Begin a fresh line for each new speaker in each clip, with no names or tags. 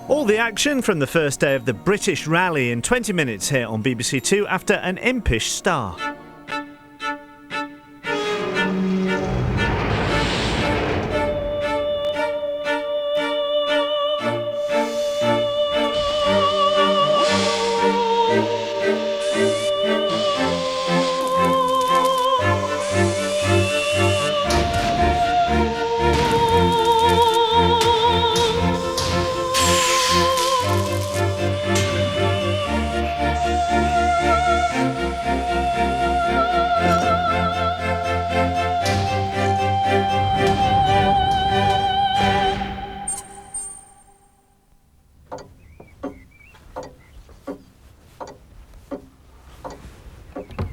All the action from the first day of the British rally in 20 minutes here on BBC2 after an impish start.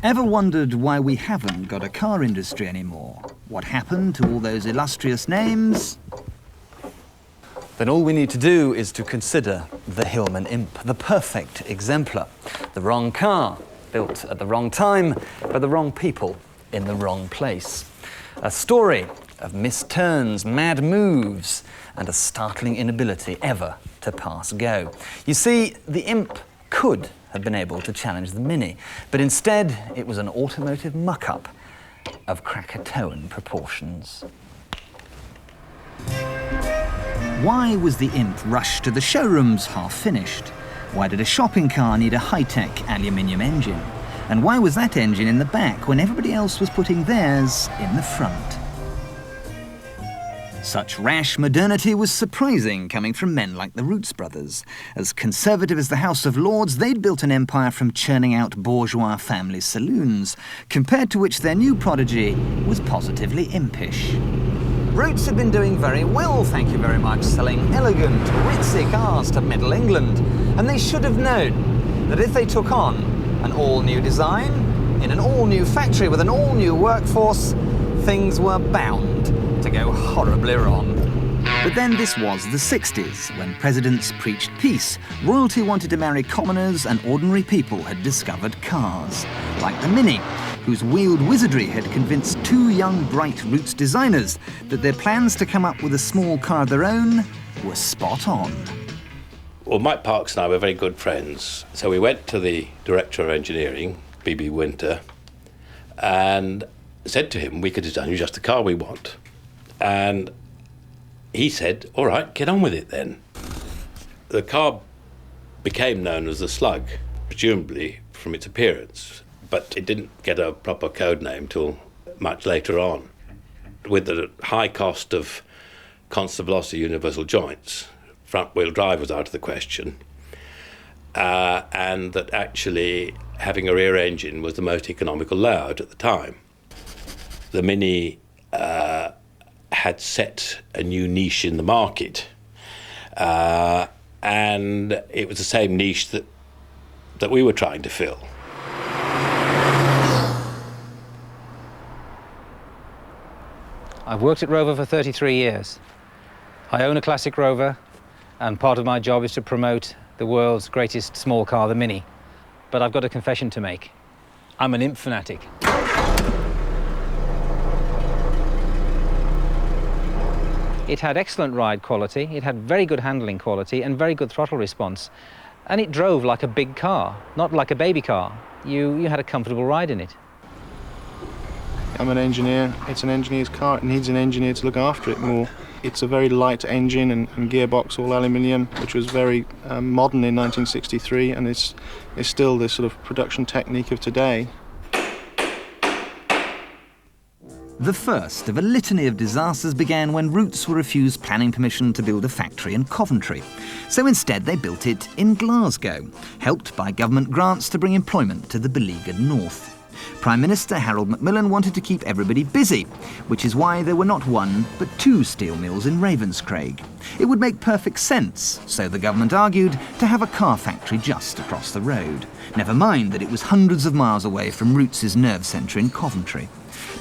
Ever wondered why we haven't got a car industry anymore? What happened to all those illustrious names?
Then all we need to do is to consider the Hillman Imp, the perfect exemplar. The wrong car, built at the wrong time, by the wrong people, in the wrong place. A story of missed turns, mad moves, and a startling inability ever to pass go. You see, the Imp could have been able to challenge the Mini, but instead it was an automotive muck-up of Krakatoan proportions.
Why was the Imp rushed to the showrooms half-finished? Why did a shopping car need a high-tech aluminium engine? And why was that engine in the back when everybody else was putting theirs in the front? Such rash modernity was surprising coming from men like the Roots brothers. As conservative as the House of Lords, they'd built an empire from churning out bourgeois family saloons, compared to which their new prodigy was positively impish. Roots had been doing very well, thank you very much, selling elegant, ritzy cars to Middle England, and they should have known that if they took on an all-new design, in an all-new factory with an all-new workforce, things were bound to go horribly wrong. But then this was the 60s, when presidents preached peace. Royalty wanted to marry commoners, and ordinary people had discovered cars, like the Mini, whose wheeled wizardry had convinced two young, bright Roots designers that their plans to come up with a small car of their own were spot on.
Well, Mike Parkes and I were very good friends, so we went to the Director of Engineering, B.B. Winter, and said to him, we could design you just the car we want. And he said, all right, get on with it then. The car became known as the Slug, presumably from its appearance, but it didn't get a proper code name till much later on. With the high cost of constant velocity universal joints, front-wheel drive was out of the question, and that actually having a rear engine was the most economical layout at the time. The Mini had set a new niche in the market, and it was the same niche that we were trying to fill.
I've worked at Rover for 33 years. I own a classic Rover, and part of my job is to promote the world's greatest small car, the Mini. But I've got a confession to make. I'm an Imp fanatic. It had excellent ride quality, it had very good handling quality and very good throttle response. And it drove like a big car, not like a baby car. You had a comfortable ride in it.
I'm an engineer. It's an engineer's car. It needs an engineer to look after it more. It's a very light engine and gearbox, all aluminium, which was very modern in 1963 and is still the sort of production technique of today.
The first of a litany of disasters began when Roots were refused planning permission to build a factory in Coventry. So instead they built it in Glasgow, helped by government grants to bring employment to the beleaguered north. Prime Minister Harold Macmillan wanted to keep everybody busy, which is why there were not one but two steel mills in Ravenscraig. It would make perfect sense, so the government argued, to have a car factory just across the road. Never mind that it was hundreds of miles away from Roots' nerve centre in Coventry.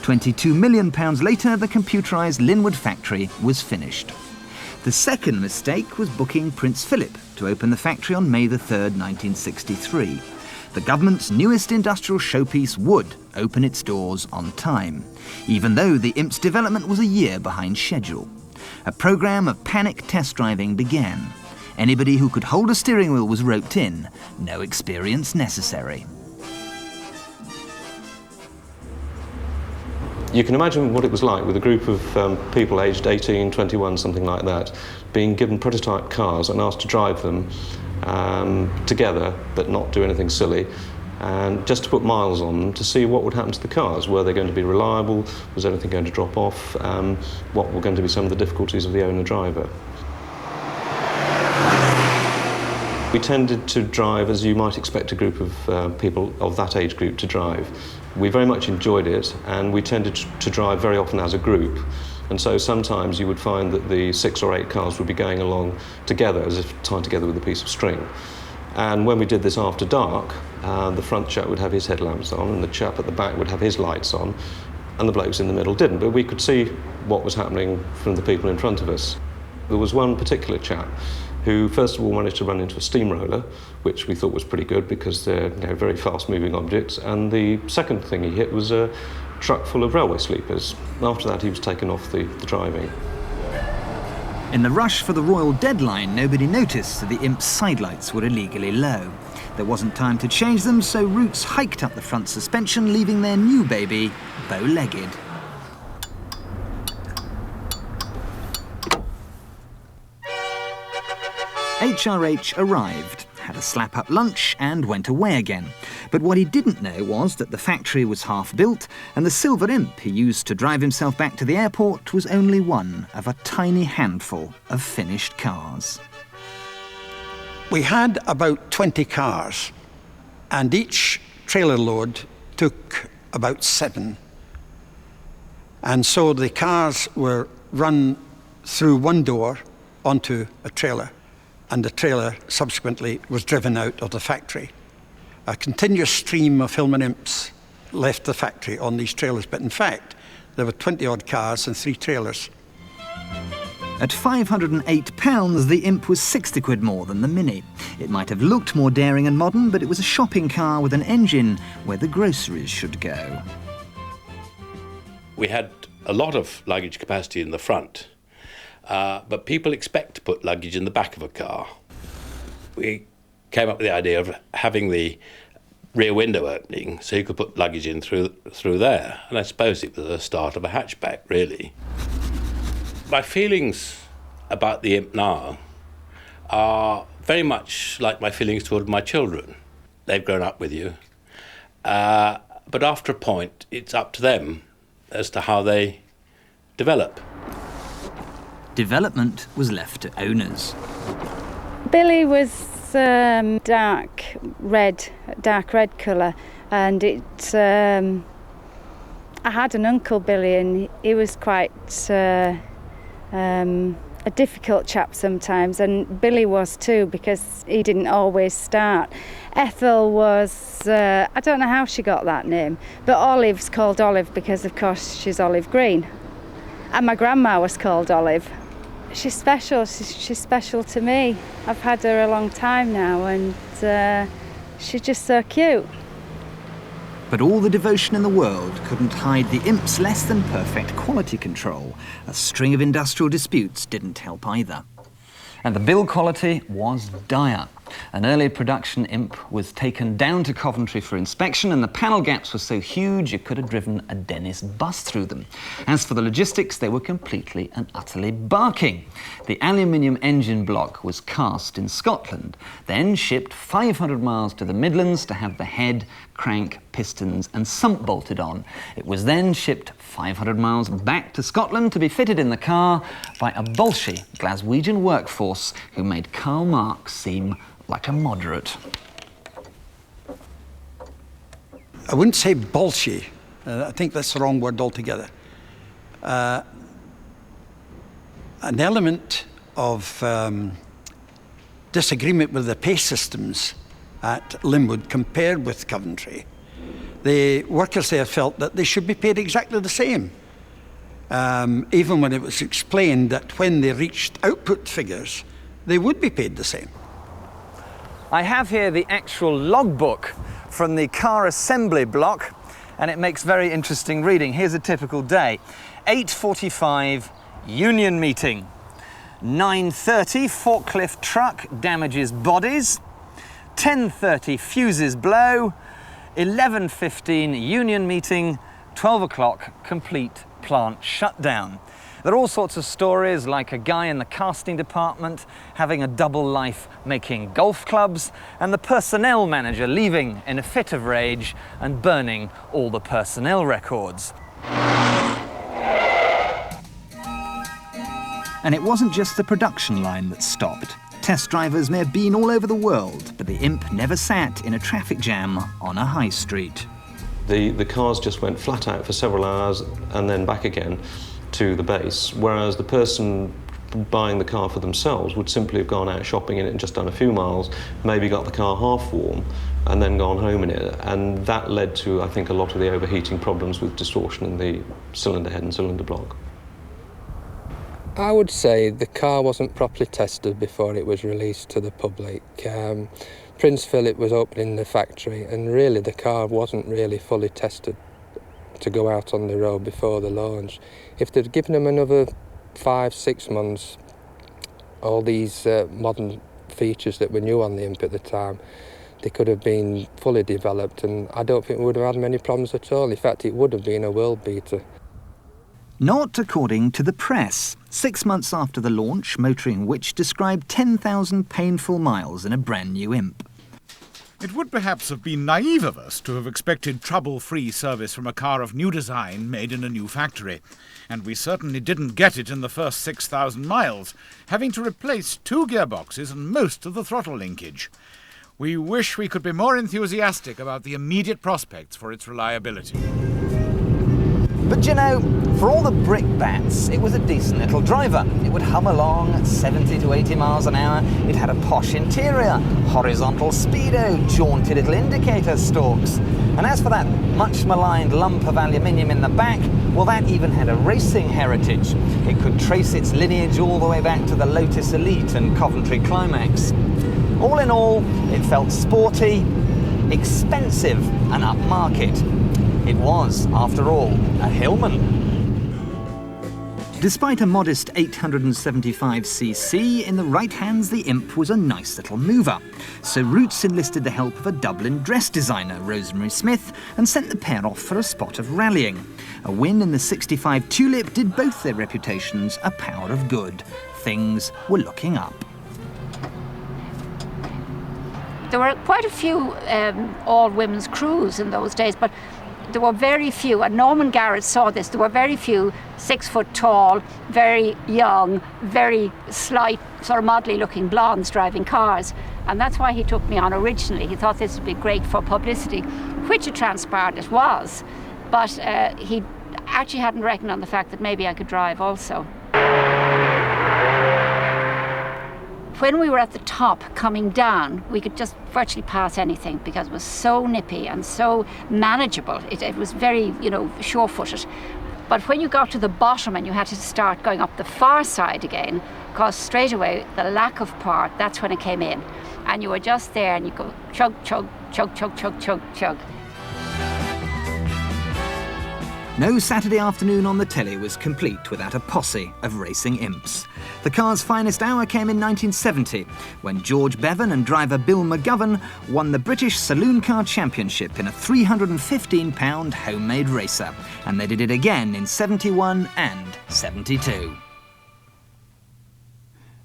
£22 million later, the computerised Linwood factory was finished. The second mistake was booking Prince Philip to open the factory on May the 3rd, 1963. The government's newest industrial showpiece would open its doors on time, even though the Imp's development was a year behind schedule. A programme of panic test driving began. Anybody who could hold a steering wheel was roped in. No experience necessary.
You can imagine what it was like with a group of people aged 18, 21, something like that, being given prototype cars and asked to drive them together, but not do anything silly, and just to put miles on them to see what would happen to the cars. Were they going to be reliable? Was anything going to drop off? What were going to be some of the difficulties of the owner-driver? We tended to drive as you might expect a group of people of that age group to drive. We very much enjoyed it, and we tended to drive very often as a group. And so sometimes you would find that the 6 or 8 cars would be going along together, as if tied together with a piece of string. And when we did this after dark, the front chap would have his headlamps on, and the chap at the back would have his lights on, and the blokes in the middle didn't. But we could see what was happening from the people in front of us. There was one particular chap who first of all managed to run into a steamroller, which we thought was pretty good because they're very fast-moving objects, and the second thing he hit was a truck full of railway sleepers. After that, he was taken off the driving.
In the rush for the royal deadline, nobody noticed that the Imp's sidelights were illegally low. There wasn't time to change them, so Roots hiked up the front suspension, leaving their new baby bow-legged. HRH arrived, had a slap-up lunch and went away again. But what he didn't know was that the factory was half-built and the silver Imp he used to drive himself back to the airport was only one of a tiny handful of finished cars.
We had about 20 cars, and each trailer load took about 7. And so the cars were run through one door onto a trailer, and the trailer subsequently was driven out of the factory. A continuous stream of Hillman Imps left the factory on these trailers, but in fact, there were 20-odd cars and 3 trailers.
At £508, the Imp was 60 quid more than the Mini. It might have looked more daring and modern, but it was a shopping car with an engine where the groceries should go.
We had a lot of luggage capacity in the front. But people expect to put luggage in the back of a car. We came up with the idea of having the rear window opening so you could put luggage in through there. And I suppose it was the start of a hatchback, really. My feelings about the Imp now are very much like my feelings toward my children. They've grown up with you. But after a point, it's up to them as to how they develop.
Development was left to owners.
Billy was dark red colour, and I had an uncle Billy, and he was quite a difficult chap sometimes, and Billy was too, because he didn't always start. Ethel was, I don't know how she got that name, but Olive's called Olive because of course she's olive green. And my grandma was called Olive. She's special, she's special to me. I've had her a long time now, and she's just so cute.
But all the devotion in the world couldn't hide the Imp's less than perfect quality control. A string of industrial disputes didn't help either.
And the build quality was dire. An early production Imp was taken down to Coventry for inspection, and the panel gaps were so huge you could have driven a Dennis bus through them. As for the logistics, they were completely and utterly barking. The aluminium engine block was cast in Scotland, then shipped 500 miles to the Midlands to have the head, crank, pistons and sump bolted on. It was then shipped 500 miles back to Scotland to be fitted in the car by a Bolshe Glaswegian workforce who made Karl Marx seem like a moderate.
I wouldn't say Bolshe. I think that's the wrong word altogether. An element of disagreement with the pay systems at Linwood compared with Coventry. The workers there felt that they should be paid exactly the same, even when it was explained that when they reached output figures, they would be paid the same.
I have here the actual logbook from the car assembly block, and it makes very interesting reading. Here's a typical day. 8:45, union meeting. 9:30, forklift truck damages bodies. 10:30, fuses blow. 11:15, union meeting. 12 o'clock, complete plant shutdown. There are all sorts of stories, like a guy in the casting department having a double life making golf clubs, and the personnel manager leaving in a fit of rage and burning all the personnel records.
And it wasn't just the production line that stopped. Test drivers may have been all over the world, but the Imp never sat in a traffic jam on a high street.
The cars just went flat out for several hours and then back again to the base, whereas the person buying the car for themselves would simply have gone out shopping in it and just done a few miles, maybe got the car half warm and then gone home in it. And that led to, I think, a lot of the overheating problems with distortion in the cylinder head and cylinder block.
I would say the car wasn't properly tested before it was released to the public. Prince Philip was opening the factory, and really the car wasn't really fully tested to go out on the road before the launch. If they'd given them another 5-6 months, all these modern features that we knew on the Imp at the time, they could have been fully developed, and I don't think we would have had many problems at all. In fact, it would have been a world beater.
Not according to the press. 6 months after the launch, Motoring Witch described 10,000 painful miles in a brand new Imp.
It would perhaps have been naive of us to have expected trouble-free service from a car of new design made in a new factory. And we certainly didn't get it in the first 6,000 miles, having to replace 2 gearboxes and most of the throttle linkage. We wish we could be more enthusiastic about the immediate prospects for its reliability.
But you know, for all the brickbats, it was a decent little driver. It would hum along at 70 to 80 miles an hour. It had a posh interior, horizontal speedo, jaunty little indicator stalks. And as for that much maligned lump of aluminium in the back, well, that even had a racing heritage. It could trace its lineage all the way back to the Lotus Elite and Coventry Climax. All in all, it felt sporty, expensive and upmarket. It was, after all, a Hillman.
Despite a modest 875cc, in the right hands the Imp was a nice little mover. So Roots enlisted the help of a Dublin dress designer, Rosemary Smith, and sent the pair off for a spot of rallying. A win in the 65 Tulip did both their reputations a power of good. Things were looking up.
There were quite a few all-women's crews in those days, but there were very few, and Norman Garrett saw this, there were very few 6 foot tall, very young, very slight, sort of modelly looking blondes driving cars. And that's why he took me on originally. He thought this would be great for publicity, which it transpired it was. But he actually hadn't reckoned on the fact that maybe I could drive also. When we were at the top coming down, we could just virtually pass anything because it was so nippy and so manageable. It was very, sure-footed. But when you got to the bottom and you had to start going up the far side again, because straight away the lack of power, that's when it came in. And you were just there and you go chug, chug, chug, chug, chug, chug, chug.
No Saturday afternoon on the telly was complete without a posse of racing Imps. The car's finest hour came in 1970, when George Bevan and driver Bill McGovern won the British Saloon Car Championship in a £315 homemade racer, and they did it again in 71 and 72.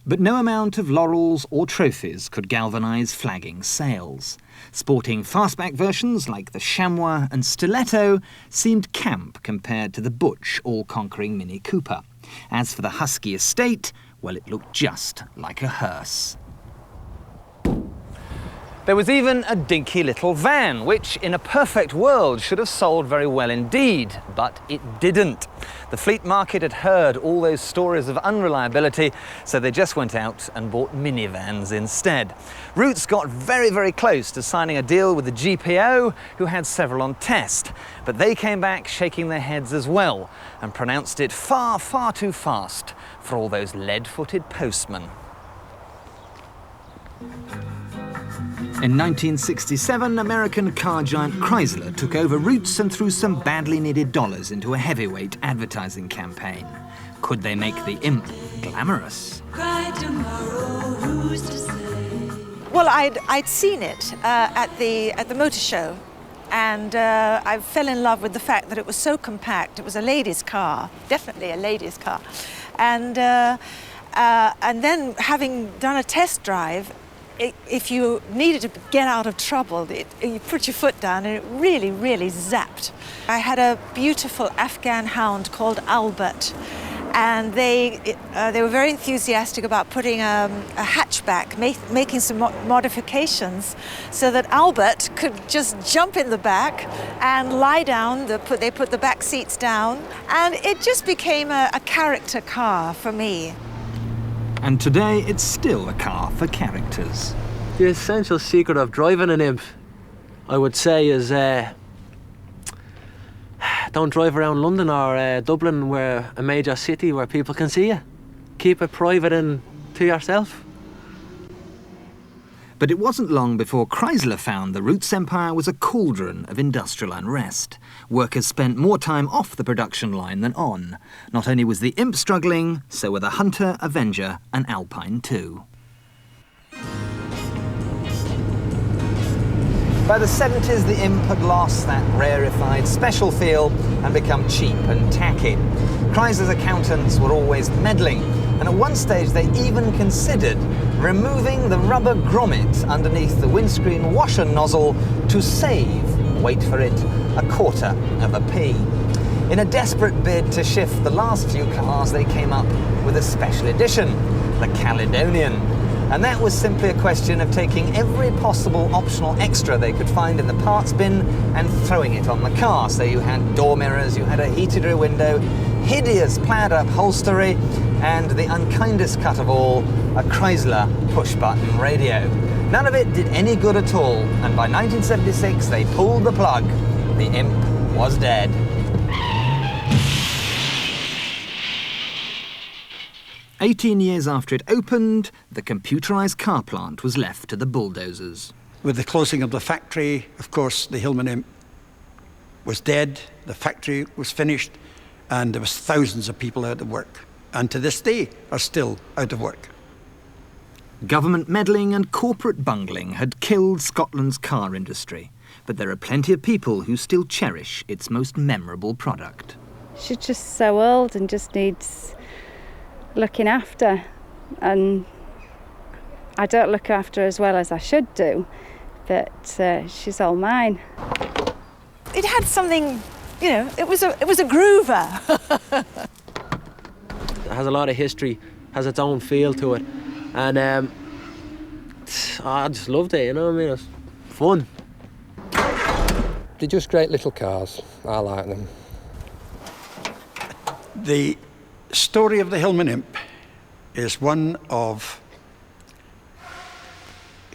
But no amount of laurels or trophies could galvanise flagging sales. Sporting fastback versions like the Chamois and Stiletto seemed camp compared to the butch, all-conquering Mini Cooper. As for the Husky Estate, well, it looked just like a hearse.
There was even a dinky little van, which in a perfect world should have sold very well indeed, but it didn't. The fleet market had heard all those stories of unreliability, so they just went out and bought minivans instead. Roots got very, very close to signing a deal with the GPO, who had several on test, but they came back shaking their heads as well and pronounced it far, far too fast for all those lead-footed postmen.
In 1967, American car giant Chrysler took over Roots and threw some badly needed dollars into a heavyweight advertising campaign. Could they make the Imp glamorous?
Well, I'd seen it at the motor show, and I fell in love with the fact that it was so compact. It was a lady's car, definitely a lady's car, and then having done a test drive, if you needed to get out of trouble, you put your foot down, and it really, really zapped. I had a beautiful Afghan hound called Albert. And they were very enthusiastic about putting a hatchback, making some modifications so that Albert could just jump in the back and lie down. They put the back seats down, and it just became a character car for me.
And today it's still a car for characters.
The essential secret of driving an Imp, I would say, is don't drive around London or Dublin, where a major city where people can see you. Keep it private and to yourself.
But it wasn't long before Chrysler found the Rootes empire was a cauldron of industrial unrest. Workers spent more time off the production line than on. Not only was the Imp struggling, so were the Hunter, Avenger and Alpine too. By the 70s, the Imp had lost that rarefied special feel and become cheap and tacky. Chrysler's accountants were always meddling, and at one stage they even considered removing the rubber grommet underneath the windscreen washer nozzle to save, wait for it, a quarter of a p. In a desperate bid to shift the last few cars, they came up with a special edition, the Caledonian. And that was simply a question of taking every possible optional extra they could find in the parts bin and throwing it on the car. So you had door mirrors, you had a heated rear window, hideous plaid upholstery, and the unkindest cut of all, a Chrysler push-button radio. None of it did any good at all, and by 1976 they pulled the plug. The Imp was dead. "18 years after it opened, the computerised car plant was left to the bulldozers.
With the closing of the factory, of course, the Hillman Imp was dead, the factory was finished, and there was thousands of people out of work, and to this day are still out of work.
Government meddling and corporate bungling had killed Scotland's car industry, but there are plenty of people who still cherish its most memorable product.
She's just so old and just needs looking after, and I don't look after her as well as I should do, but she's all mine.
It had something, you know, it was a groover.
It has a lot of history, has its own feel to it, and I just loved it, you know what I mean? It was fun.
They're just great little cars. I like them.
The story of the Hillman Imp is one of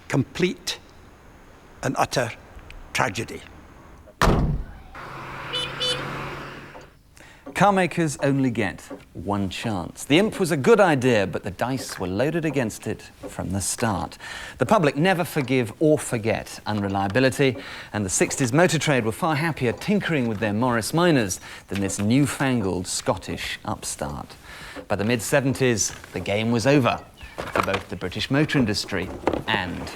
complete and utter tragedy.
Car makers only get one chance. The Imp was a good idea, but the dice were loaded against it from the start. The public never forgive or forget unreliability, and the 60s motor trade were far happier tinkering with their Morris Minors than this newfangled Scottish upstart. By the mid-70s, the game was over for both the British motor industry and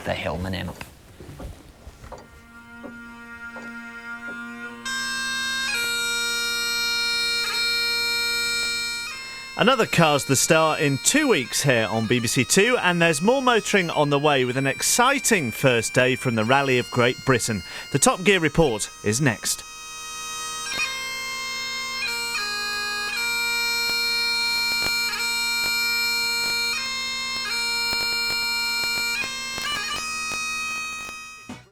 the Hillman Imp.
Another Car's the Star in 2 weeks here on BBC2, and there's more motoring on the way with an exciting first day from the Rally of Great Britain. The Top Gear report is next.